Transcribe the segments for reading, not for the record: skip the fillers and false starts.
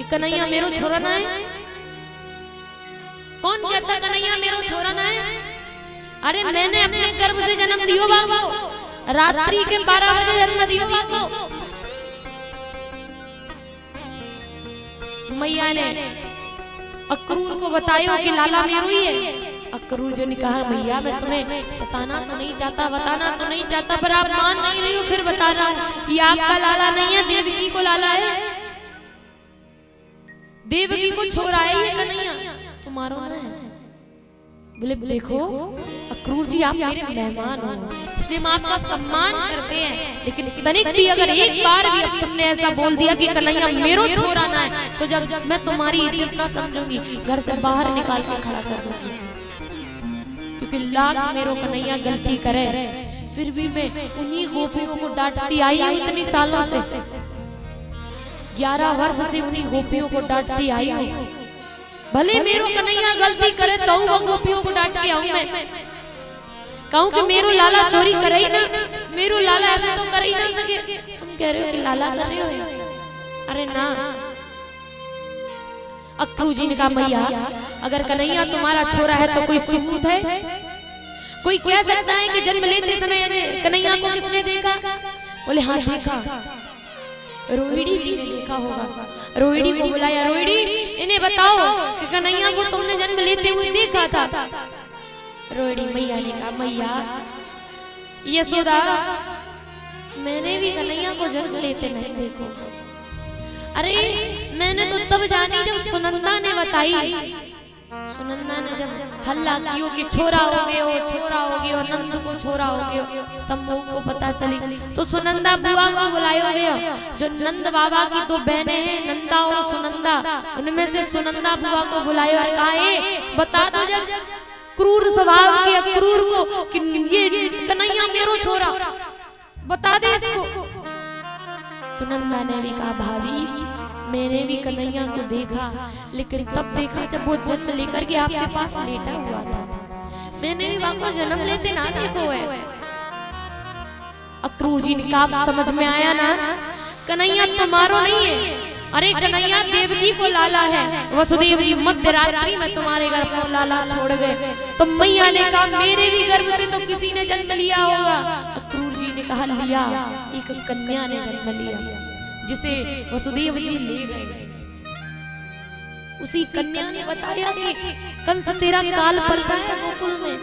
कि कन्हैया मेरो छोरा ना है? कौन कहता कन्हैया मेरो छोरा ना है? अरे मैंने अपने गर्भ से जन्म दियो बाबू, रात्रि के 12 बजे जन्म दियो बाबू। मैया ने अक्रूर को बतायो कि लाला मेरो ही है। अक्रूर जी ने कहा भैया मैं तुम्हें सताना तो नहीं चाहता, बताना तो नहीं चाहता, पर आप मान नहीं रही हो, फिर बता रहा हूं। ये आपका लाला नहीं है, देवकी को लाला है, देवकी को छोरा है ये कन्हैया, तुम्हारा ना है। बोले देखो अक्रूर जी आप मेरे मेहमान हो, इसलिए हम आपका सम्मान करते हैं, लेकिन तनिक भी अगर एक बार भी अब तुमने ऐसा बोल दिया कि कन्हैया मेरो छोरा ना है, तो जब मैं तुम्हारी इज्जत ना समझूंगी, घर से बाहर निकाल कर खड़ा कर दूंगी। क्योंकि लाख मेरो कन्हैया गलती करे, फिर भी मैं उन्हीं गोपियों को डांटती आई हूँ इतनी सालों से, 11 वर्ष से उन्हीं गोपियों को डांटती आई हूँ। भले मेरो कन्हैया गलती करे तो वो गोपियों को डांट के आऊं मैं, कहूं कि मेरो लाला चोरी करे ही ना, मेरो लाला ऐसे तो कर ही ना सके। तुम कह रहे हो कि लाला कर रहे हो, अरे ना। अक्रूर जी ने कहा भैया अगर कन्हैया तुम्हारा छोरा है तो कोई सबूत है? कोई कह सकता है कि जन्म लेते समय कन्हैया को किसने देखा? बोले हाँ देखा, रोहिणी जी ने देखा होगा। रोहिणी को बुलाया, रोहिणी इन्हें बताओ कि कन्हैया को तुमने जन्म लेते हुए देखा था? रोहिणी मैया ने कहा मैया यशोदा मैंने भी कन्हैया को जन्म लेते नहीं देखो। अरे मैंने तो तब जानी जब सुनंदा ने बताई, सुनंदा ने जब हल्ला कियो कि छोरा हो गए हो, छोरा हो गए हो, नंद को छोरा हो गए हो, तब मुंह को पता चली तो सुनंदा बुआ को बुलाया गया। जो नंद बाबा की 2 बहनें हैं, नंदा और सुनंदा, उनमें से सुनंदा बुआ को बुलाया और कहा बता दो जब क्रूर स्वभाव के अक्रूर को कि ये कन्हैया मेरो छोरा, बता दे इसको। सुनंदा ने भी कहा भाभी मैंने भी कन्हैया को देखा, लेकिन तब देखा जब वो जन्म लेकर के आपके पास लेटा हुआ था, मैंने भी वाको जन्म लेते ना देखो है। अक्रूर जी ने कहा समझ में आया ना, कन्हैया तुम्हारो नहीं है, अरे कन्हैया देवकी को लाला है। वसुदेव जी मध्य रात्रि में तुम्हारे घर पर लाला छोड़ गए, तो मैया ने कहा मेरे भी गर्भ से तो किसी ने जन्म लिया होगा। अक्रूर जी ने कहा लिया, एक कन्या ने जन्म लिया जिसे वसुदेव जी ले गए। उसी कन्या ने बताया कि कंस तेरा काल पल रहा है गोकुल में।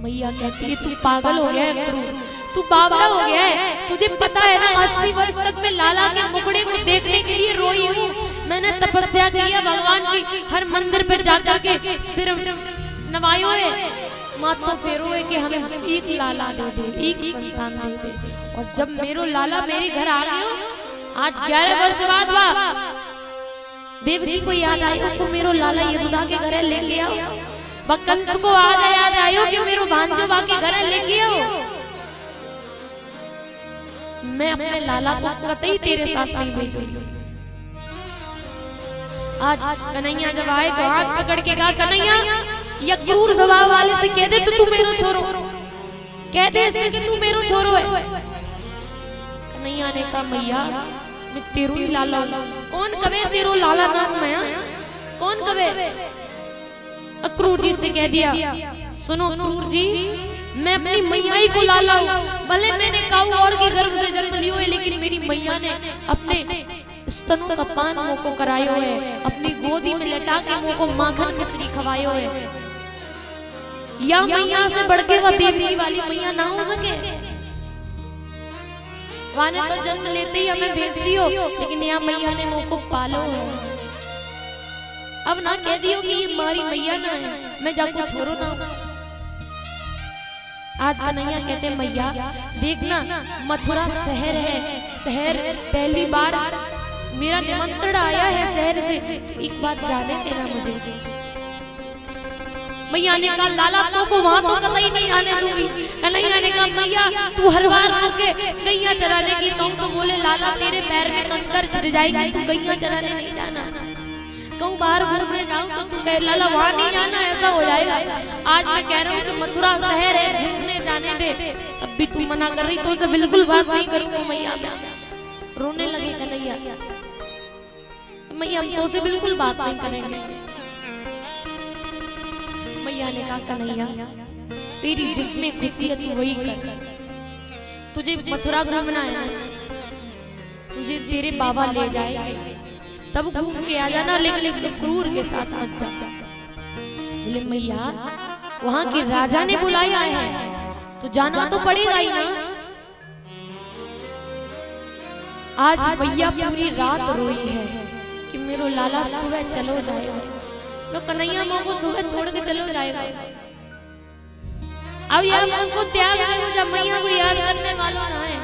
मैया कहती है तू पागल हो गया है अक्रूर, तू बावला हो गया है, तुझे पता है ना 80 वर्ष तक मैं लाला के मुखड़े को देखने के लिए रोई हूँ। मैंने तपस्या की है भगवान की, हर मंदिर पर जाकर के सिर नवायो है, माथा फेरो है कि हमें एक लाला दे दे, एक संतान दे दे। और जब मेरो लाला मेरे घर आ गयो, आज 11 वर्ष बाद देवकी को याद आयो को मेरो लाला यशोदा के घर लेके आओ, कंस को आज याद आयो कि मेरो भांजो बाके घर लेके आओ। मैं अपने लाला को कतई तेरे साथ नहीं भेजूंगी। आज कन्हैया जब आए तो हाथ पकड़ के कहा कन्हैया ये क्रूर स्वभाव वाले से कह दे तो तू मेरो छोरो, कह दे इससे कि तू मेरो छोरो है। कन्हैया ने कहा मैया मैं तेरू ही लाला हूं। कौन कवे तेरो लाला नाम मैं, कौन कवे? अक्रूर जी से कह दिया सुनो अक्रूर जी मैं अपनी मैया ही को लाला हूं, भले मैंने काऊ और के गर्भ से जन्म लियो है, लेकिन मेरी मैया ने अपने स्तनों का पान मुंह को करायो है, अपनी गोदी में लेटा के मुंह को माखन मिश्री खवायो है। या मैया से बढ़ के वह देवकी वाली मैया ना हो सके? वाने तो जन्म लेते ही हमें भेज दियो, लेकिन यहाँ मैया ने मुंह को पालो है। अब ना कह दियो कि ये हमारी मैया ना है, मैं जाको छोड़ो ना। आज कन्हैया कहते मैया देखना मथुरा शहर है, शहर पहली बार मेरा निमंत्रण आया है शहर से, तो एक बार जाने देना मुझे। मैया ने कहा लाला को वहां तो कतई नहीं आने दूंगी। कन्हैया ने कहा मैया तू हर बार होके गैया चराने की कहूं तो बोले लाला तेरे पैर में कंकर छिड़ जाएगी, तू गैया चराने नहीं जाना। कहूं बाहर घूमने जाऊं तो तू कहे लाला वहां नहीं जाना, ऐसा हो जाएगा। आज मैं कह रहा हूँ कि मथुरा शहर है, घूमने जाने दे, अब भी तू मना कर रही तो बिल्कुल बात नहीं करूंगा मैया। रोने लगे कन्हैया। मैया हम तो से बिल्कुल बात नहीं करेंगे। मैया ने कहा कन्हैया तेरी जिसमें खुशी है तू वही कर। तुझे मथुरा घूमना है, तुझे तेरे बाबा ले जाएंगे, तब घूम के आ जाना, लेकिन इस क्रूर के साथ मत जा। बोले मैया वहां के राजा ने बुलाया है तो जाना तो पड़ेगा ही ना। आज मैया पूरी रात रोई है कि मेरो लाला सुबह चलो जाएगा। लो कन्हैया माँ को सुबह छोड़ के चलो जाएगा। अब यार उनको त्याग दे, जब मैया को याद करने वालों ना है।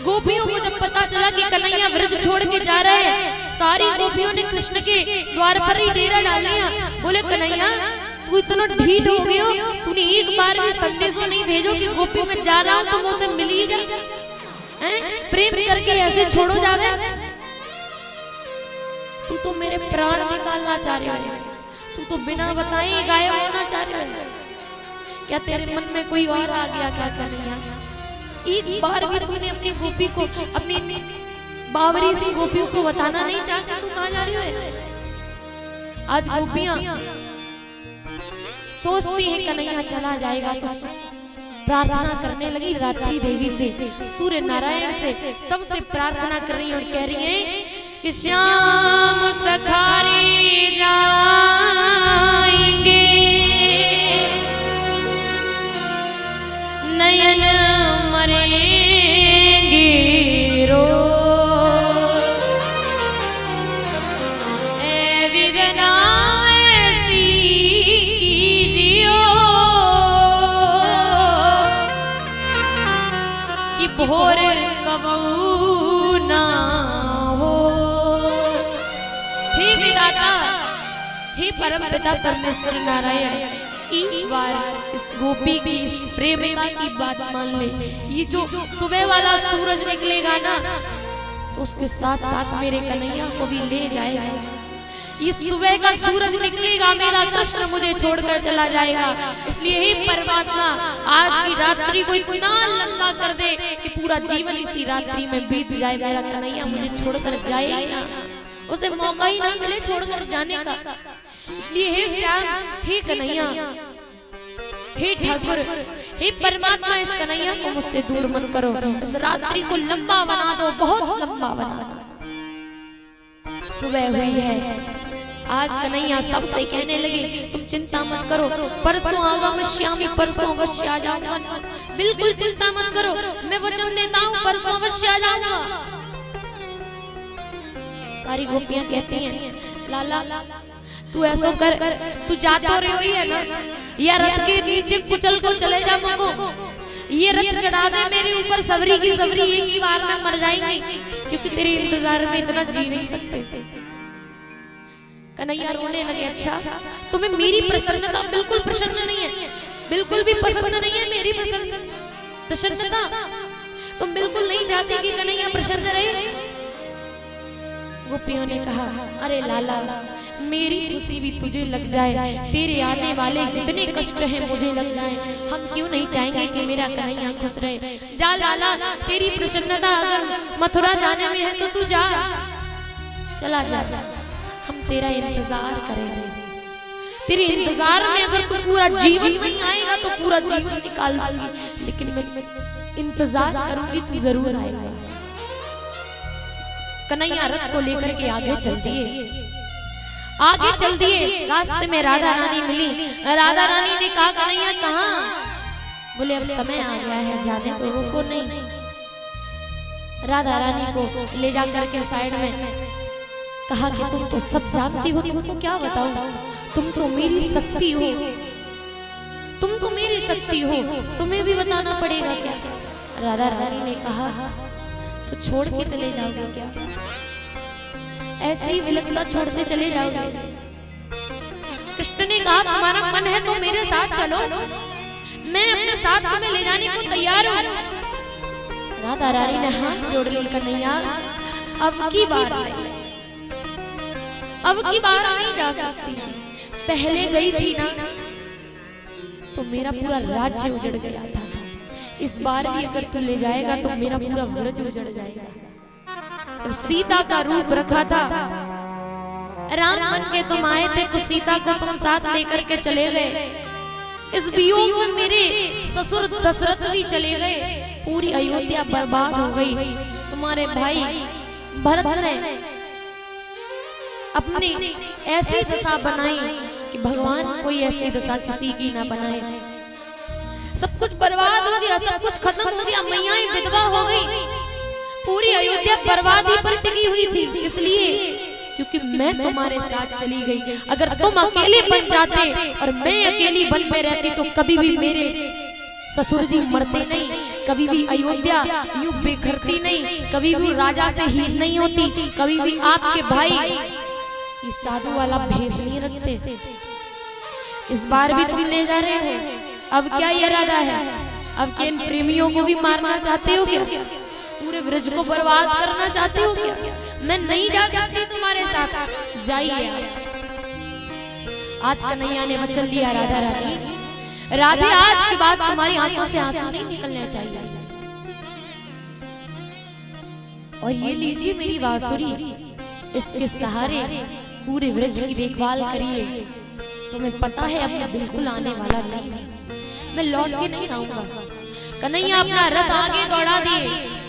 गोपियों को जब पता चला कि कन्हैया व्रज छोड़ के जा रहे हैं, सारी गोपियों ने कृष्ण के द्वार पर ही डेरा डाल लिया। बोले कन्हैया तू इतना ढीठ हो गयो, तूने एक बार भी संदेशों नहीं भेजो कि गोपी में जा रहा हूँ तो मुझसे मिली जा, प्रेम करके ऐसे छोड़ो जावे। तू तो मेरे प्राण निकालना चाह रहा है, तू तो बिना बताए गायब होना चाह रहा है। क्या तेरे मन में कोई और आ गया क्या कन्हैया? एक बार भी तूने अपनी गोपी को, अपनी बावरी सी गोपियों को बताना नहीं चाहता तू कहाँ जा रही है? आज गोपियां सोचती हैं कन्हैया चला जाएगा तो प्रार्थना करने लगी रात्रि देवी से, सूर्य नारायण से, सबसे प्रार्थना कर रही और कह रही है कि श्याम सखारी जाएंगे नयन मरेंगे रो, ए विदना ऐसी कीजियो कि भोर कबू ना हो। हे विधाता, हे परम पिता परमेश्वर नारायण, एक बार इस गोपी की, इस प्रेमिका की बात मान ले। ये जो सुबह वाला सूरज निकलेगा ना तो उसके साथ साथ मेरे कन्हैया को भी ले जाएगा। ये सुबह का सूरज निकलेगा, मेरा कृष्ण मुझे छोड़कर चला जाएगा। इसलिए हे परमात्मा आज की रात्रि को इतना लंबा कर दे कि पूरा जीवन इसी रात्रि में बीत जाए, मेरा कन्हैया मुझे छोड़कर जाए ना, उसे मौका ही ना मिले छोड़कर जाने का। इसलिए हे श्याम, हे कन्हैया, हे ठाकुर, हे परमात्मा, इस कन्हैया को मुझसे दूर मत करो, इस रात्रि को लंबा बना दो, बहुत लंबा बना दो। सुबह हुई है, आज कन्हैया सबसे कहने लगे तुम चिंता मत करो, परसों आगामिष्यामि, परसों अवश्य आ जाऊंगा, बिल्कुल चिंता मत करो, मैं वचन देता हूँ परसों अवश्य आ जाऊंगा। सारी गोपियां कहती हैं लाला तू ऐसा कर, तू जा तो रही है ना, या रथ के नीचे कुचल को चले जा मको, ये रथ चढ़ा दे मेरे ऊपर, सबरी की सबरी एक ही बार में मर जाएंगी, क्योंकि तेरे इंतजार में इतना जी नहीं सकते। कन्हैया रोने लगे, अच्छा तुम्हें मेरी प्रसन्नता बिल्कुल प्रसन्न नहीं है, बिल्कुल भी पसंद नहीं है मेरी प्रसन्नता, तुम बिल्कुल नहीं चाहती कि कन्हैया प्रसन्न रहे। गोपियों ने कहा अरे लाला मेरी खुशी भी तुझे लग जाए, तेरे आने वाले जितने कष्ट हैं मुझे लग जाए, हम क्यों नहीं चाहेंगे कि मेरा कन्हैया खुश रहे। जा लाला, तेरी प्रसन्नता अगर मथुरा जाने में है तो तू जा, चला जा, हम तेरा इंतजार करेंगे। तेरे इंतजार में अगर तू पूरा जीवन नहीं आएगा तो पूरा जीवन निकाल दूंगी, लेकिन मैं इंतजार करूंगी, तू जरूर आएगा। कन्हैया रथ को लेकर के आगे चल दिए, आगे चल दिए। रास्ते में राधा रानी मिली, राधा रानी ने कहा कन्हैया कहाँ? बोले अब समय आ गया है जाने को, रुको नहीं। राधा रानी को ले जा करके साइड में कहा कि तुम तो सब जानती हो, तुमको क्या बताऊं, तुम तो मेरी शक्ति हो, तुम तो मेरी शक्ति हो, तुम्हें भी बताना पड़ेगा क्या? राधा रानी ने कहा तो छोड़ के चले जाओगे क्या? ऐसे ही विलकता छोड़ते चले जाओगे? कृष्ण ने कहा तुम्हारा मन है तो मेरे साथ चलो, मैं अपने साथ तुम्हें ले जाने को तैयार हूँ। राधा रानी ने हाथ जोड़ ली, कन्हैया अब की बार नहीं जा सकती, पहले गई थी ना तो मेरा पूरा राज्य उजड़ गया था, इस बार भी अगर तू ले जाएगा तो मेरा पूरा व्रज उजड़ जाएगा। सीता का रूप रखा था। राम बन के तुम आए थे तो सीता को तुम साथ लेकर के चले गए। इस वियोग में मेरे ससुर दशरथ भी चले गए। पूरी अयोध्या बर्बाद हो गई। तुम्हारे भाई भरत ने अपनी ऐसी दशा बनाई कि भगवान कोई ऐसी दशा किसी की ना बनाए। सब कुछ बर्बाद हो गया, सब कुछ खत्म हो गया, मैयाएं विधवा हो गई। पूरी अयोध्या बर्बादी पर टिकी हुई थी, इसलिए क्योंकि मैं तुम्हारे साथ चली गई। अगर तुम अकेले बन जाते और मैं अकेली बन में रहती तो कभी भी मेरे ससुर जी मरते नहीं, कभी भी अयोध्या यूं बिखरती नहीं, कभी भी राजा से हीन नहीं होती, कभी भी आपके भाई ये साधु वाला भेष नहीं रखते। इस बार भी तुम ले जा रहे हो। अब क्या इरादा है? अब के प्रेमियों को भी मारना चाहते हो क्या? पूरे ब्रज को बर्बाद करना चाहते हो क्या? मैं नहीं जा सकती तुम्हारे साथ। जाइए। आज कन्हैया ने वचन लिया, राधा रानी, राधे आज के बाद तुम्हारी आंखों से आंसू नहीं निकलने चाहिए। और ये लीजिए मेरी बांसुरी, इसके सहारे पूरे ब्रज की देखभाल करिए। तुम्हें पता है अब मैं बिल्कुल आने वाला नहीं, मैं लौट के नहीं आऊंगा। कन्हैया अपना रथ आगे दौड़ा दिए।